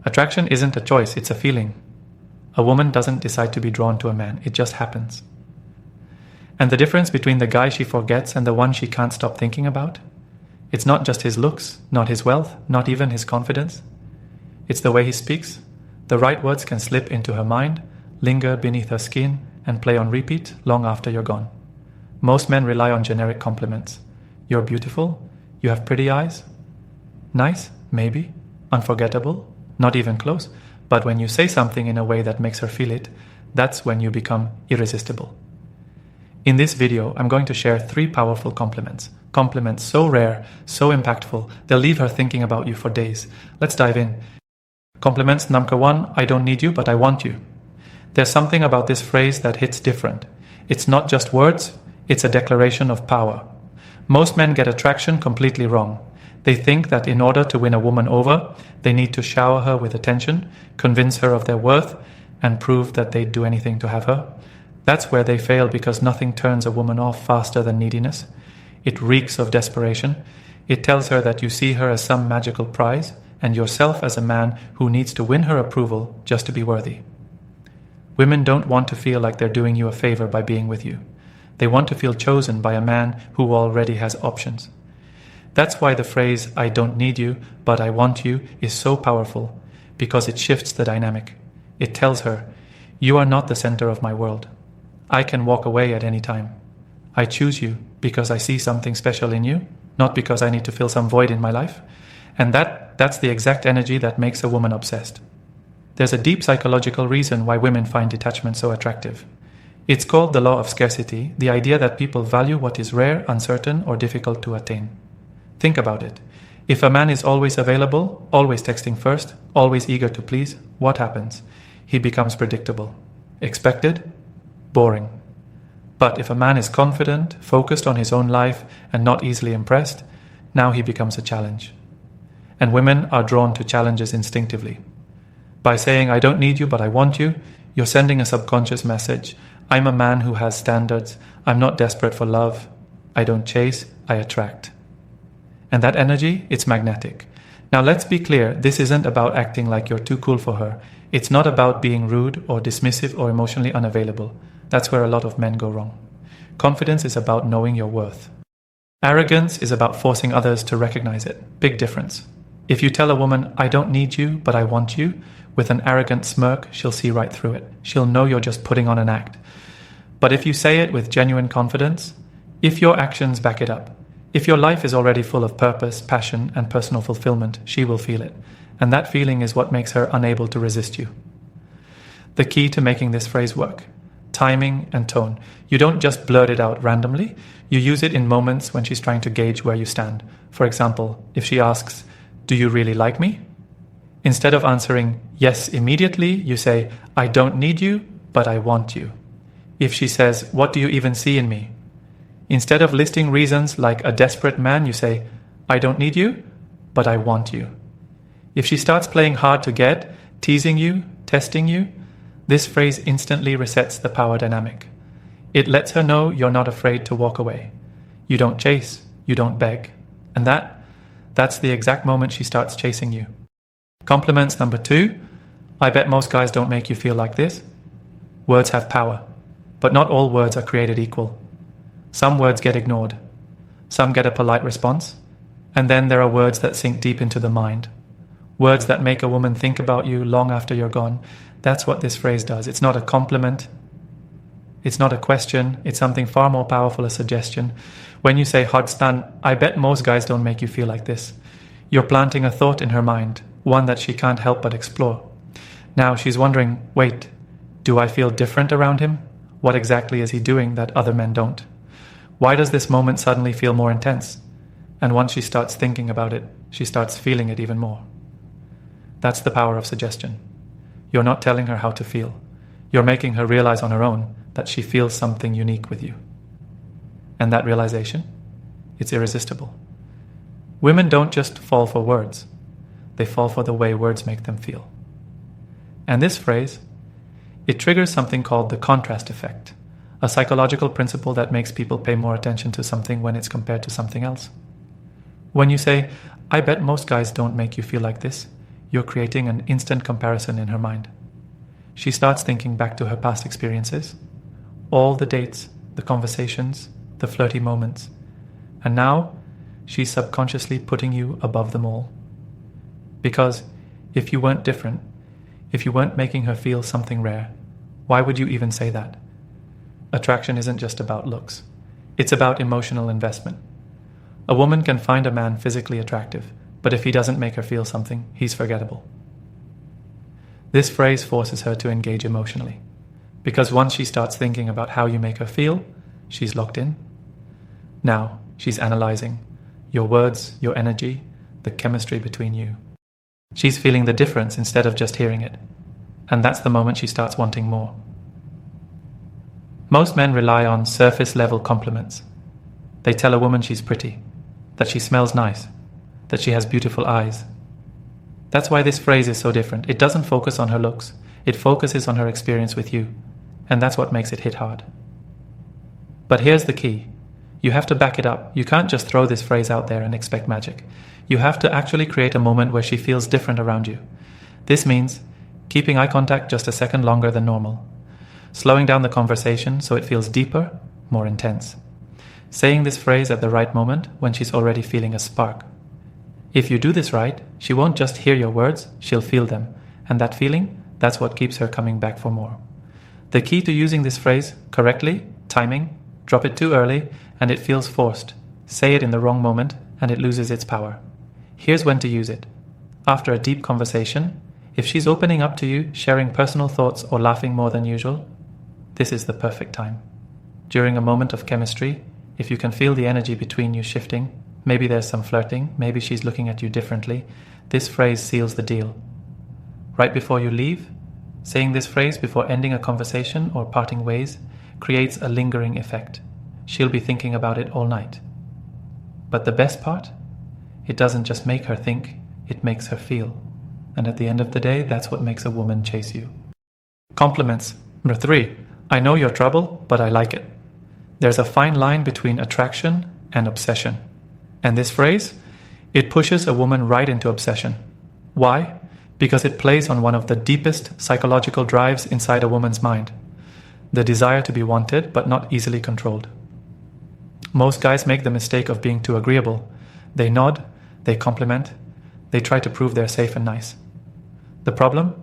Attraction isn't a choice, it's a feeling. A woman doesn't decide to be drawn to a man, it just happens. And the difference between the guy she forgets and the one she can't stop thinking about? It's not just his looks, not his wealth, not even his confidence. It's the way he speaks. The right words can slip into her mind, linger beneath her skin, and play on repeat long after you're gone. Most men rely on generic compliments. You're beautiful. You have pretty eyes. Nice, maybe. Unforgettable, not even close. But when you say something in a way that makes her feel it, that's when you become irresistible. In this video, I'm going to share 3 powerful compliments. Compliments so rare, so impactful, they'll leave her thinking about you for days. Let's dive in. Compliments number 1, I don't need you, but I want you. There's something about this phrase that hits different. It's not just words, it's a declaration of power. Most men get attraction completely wrong. They think that in order to win a woman over, they need to shower her with attention, convince her of their worth, and prove that they'd do anything to have her. That's where they fail because nothing turns a woman off faster than neediness. It reeks of desperation. It tells her that you see her as some magical prize, and yourself as a man who needs to win her approval just to be worthy. Women don't want to feel like they're doing you a favor by being with you. They want to feel chosen by a man who already has options. That's why the phrase, I don't need you, but I want you, is so powerful, because it shifts the dynamic. It tells her, you are not the center of my world. I can walk away at any time. I choose you because I see something special in you, not because I need to fill some void in my life. And that's the exact energy that makes a woman obsessed. There's a deep psychological reason why women find detachment so attractive. It's called the law of scarcity, the idea that people value what is rare, uncertain, or difficult to attain. Think about it. If a man is always available, always texting first, always eager to please, what happens? He becomes predictable. Expected? Boring. But if a man is confident, focused on his own life, and not easily impressed, now he becomes a challenge. And women are drawn to challenges instinctively. By saying, I don't need you, but I want you, you're sending a subconscious message. I'm a man who has standards. I'm not desperate for love. I don't chase, I attract. And that energy, it's magnetic. Now let's be clear, this isn't about acting like you're too cool for her. It's not about being rude or dismissive or emotionally unavailable. That's where a lot of men go wrong. Confidence is about knowing your worth. Arrogance is about forcing others to recognize it. Big difference. If you tell a woman, I don't need you, but I want you, with an arrogant smirk, she'll see right through it. She'll know you're just putting on an act. But if you say it with genuine confidence, if your actions back it up, if your life is already full of purpose, passion, and personal fulfillment, she will feel it. And that feeling is what makes her unable to resist you. The key to making this phrase work: timing and tone. You don't just blurt it out randomly. You use it in moments when she's trying to gauge where you stand. For example, if she asks, do you really like me? Instead of answering yes immediately, you say, I don't need you, but I want you. If she says, what do you even see in me? Instead of listing reasons like a desperate man, you say, I don't need you, but I want you. If she starts playing hard to get, teasing you, testing you, this phrase instantly resets the power dynamic. It lets her know you're not afraid to walk away. You don't chase, you don't beg. And that's the exact moment she starts chasing you. Compliments number 2, I bet most guys don't make you feel like this. Words have power, but not all words are created equal. Some words get ignored. Some get a polite response. And then there are words that sink deep into the mind. Words that make a woman think about you long after you're gone. That's what this phrase does. It's not a compliment. It's not a question. It's something far more powerful, a suggestion. When you say, Hodstan, I bet most guys don't make you feel like this, you're planting a thought in her mind, one that she can't help but explore. Now she's wondering, wait, do I feel different around him? What exactly is he doing that other men don't? Why does this moment suddenly feel more intense? And once she starts thinking about it, she starts feeling it even more. That's the power of suggestion. You're not telling her how to feel. You're making her realize on her own that she feels something unique with you. And that realization, it's irresistible. Women don't just fall for words. They fall for the way words make them feel. And this phrase, it triggers something called the contrast effect, a psychological principle that makes people pay more attention to something when it's compared to something else. When you say, I bet most guys don't make you feel like this, you're creating an instant comparison in her mind. She starts thinking back to her past experiences, all the dates, the conversations, the flirty moments, and now she's subconsciously putting you above them all. Because if you weren't different, if you weren't making her feel something rare, why would you even say that? Attraction isn't just about looks. It's about emotional investment. A woman can find a man physically attractive, but if he doesn't make her feel something, he's forgettable. This phrase forces her to engage emotionally, because once she starts thinking about how you make her feel, she's locked in. Now, she's analyzing your words, your energy, the chemistry between you. She's feeling the difference instead of just hearing it, and that's the moment she starts wanting more. Most men rely on surface-level compliments. They tell a woman she's pretty, that she smells nice, that she has beautiful eyes. That's why this phrase is so different. It doesn't focus on her looks. It focuses on her experience with you, and that's what makes it hit hard. But here's the key. You have to back it up. You can't just throw this phrase out there and expect magic. You have to actually create a moment where she feels different around you. This means keeping eye contact just a second longer than normal, slowing down the conversation so it feels deeper, more intense, saying this phrase at the right moment when she's already feeling a spark. If you do this right, she won't just hear your words, she'll feel them, and that feeling, that's what keeps her coming back for more. The key to using this phrase correctly, timing, drop it too early, and it feels forced. Say it in the wrong moment, and it loses its power. Here's when to use it. After a deep conversation, if she's opening up to you, sharing personal thoughts, or laughing more than usual, this is the perfect time. During a moment of chemistry, if you can feel the energy between you shifting, maybe there's some flirting, maybe she's looking at you differently, this phrase seals the deal. Right before you leave, saying this phrase before ending a conversation or parting ways creates a lingering effect. She'll be thinking about it all night. But the best part? It doesn't just make her think, it makes her feel. And at the end of the day, that's what makes a woman chase you. Compliments. Number 3. I know you're trouble, but I like it. There's a fine line between attraction and obsession. And this phrase, it pushes a woman right into obsession. Why? Because it plays on one of the deepest psychological drives inside a woman's mind. The desire to be wanted, but not easily controlled. Most guys make the mistake of being too agreeable. They nod, they compliment, they try to prove they're safe and nice. The problem?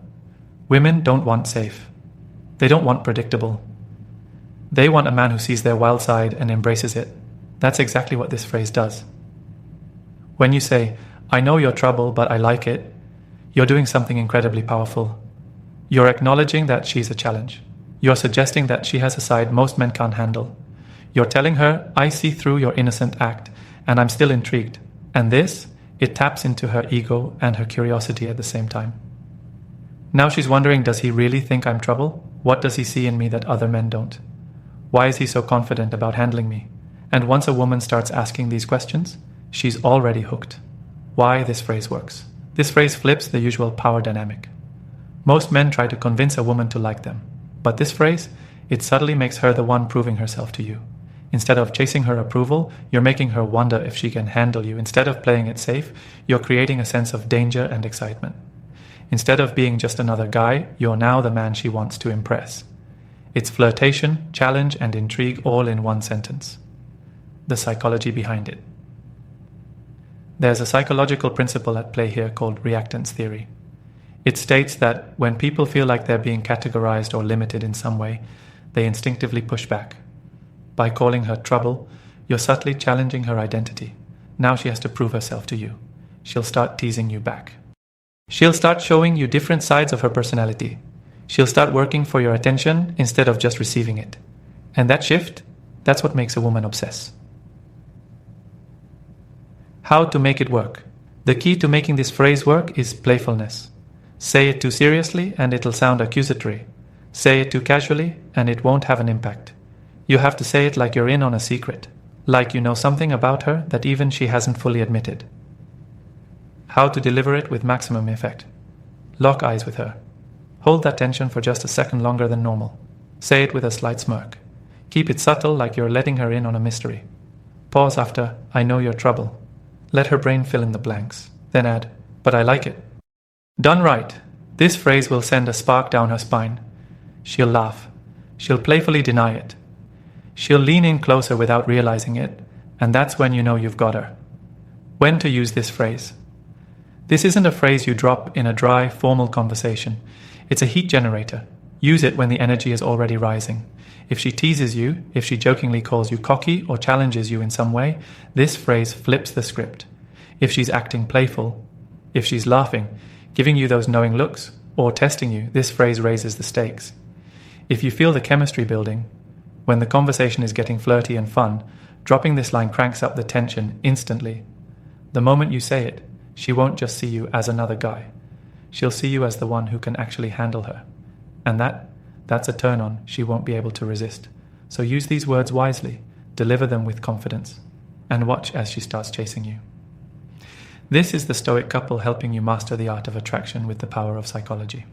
Women don't want safe. They don't want predictable. They want a man who sees their wild side and embraces it. That's exactly what this phrase does. When you say, I know you're trouble, but I like it, you're doing something incredibly powerful. You're acknowledging that she's a challenge. You're suggesting that she has a side most men can't handle. You're telling her, I see through your innocent act, and I'm still intrigued. And this, it taps into her ego and her curiosity at the same time. Now she's wondering, does he really think I'm trouble? What does he see in me that other men don't? Why is he so confident about handling me? And once a woman starts asking these questions, she's already hooked. Why this phrase works. This phrase flips the usual power dynamic. Most men try to convince a woman to like them. But this phrase, it subtly makes her the one proving herself to you. Instead of chasing her approval, you're making her wonder if she can handle you. Instead of playing it safe, you're creating a sense of danger and excitement. Instead of being just another guy, you're now the man she wants to impress. It's flirtation, challenge, and intrigue all in one sentence. The psychology behind it. There's a psychological principle at play here called reactance theory. It states that when people feel like they're being categorized or limited in some way, they instinctively push back. By calling her trouble, you're subtly challenging her identity. Now she has to prove herself to you. She'll start teasing you back. She'll start showing you different sides of her personality. She'll start working for your attention instead of just receiving it. And that shift, that's what makes a woman obsess. How to make it work? The key to making this phrase work is playfulness. Say it too seriously and it'll sound accusatory. Say it too casually and it won't have an impact. You have to say it like you're in on a secret, like you know something about her that even she hasn't fully admitted. How to deliver it with maximum effect? Lock eyes with her. Hold that tension for just a second longer than normal. Say it with a slight smirk. Keep it subtle, like you're letting her in on a mystery. Pause after, I know you're trouble. Let her brain fill in the blanks. Then add, but I like it. Done right, this phrase will send a spark down her spine. She'll laugh. She'll playfully deny it. She'll lean in closer without realizing it, and that's when you know you've got her. When to use this phrase? This isn't a phrase you drop in a dry, formal conversation. It's a heat generator. Use it when the energy is already rising. If she teases you, if she jokingly calls you cocky or challenges you in some way, this phrase flips the script. If she's acting playful, if she's laughing, giving you those knowing looks, or testing you, this phrase raises the stakes. If you feel the chemistry building, when the conversation is getting flirty and fun, dropping this line cranks up the tension instantly. The moment you say it, she won't just see you as another guy. She'll see you as the one who can actually handle her. And that's a turn on she won't be able to resist. So use these words wisely, deliver them with confidence, and watch as she starts chasing you. This is the Stoic Couple helping you master the art of attraction with the power of psychology.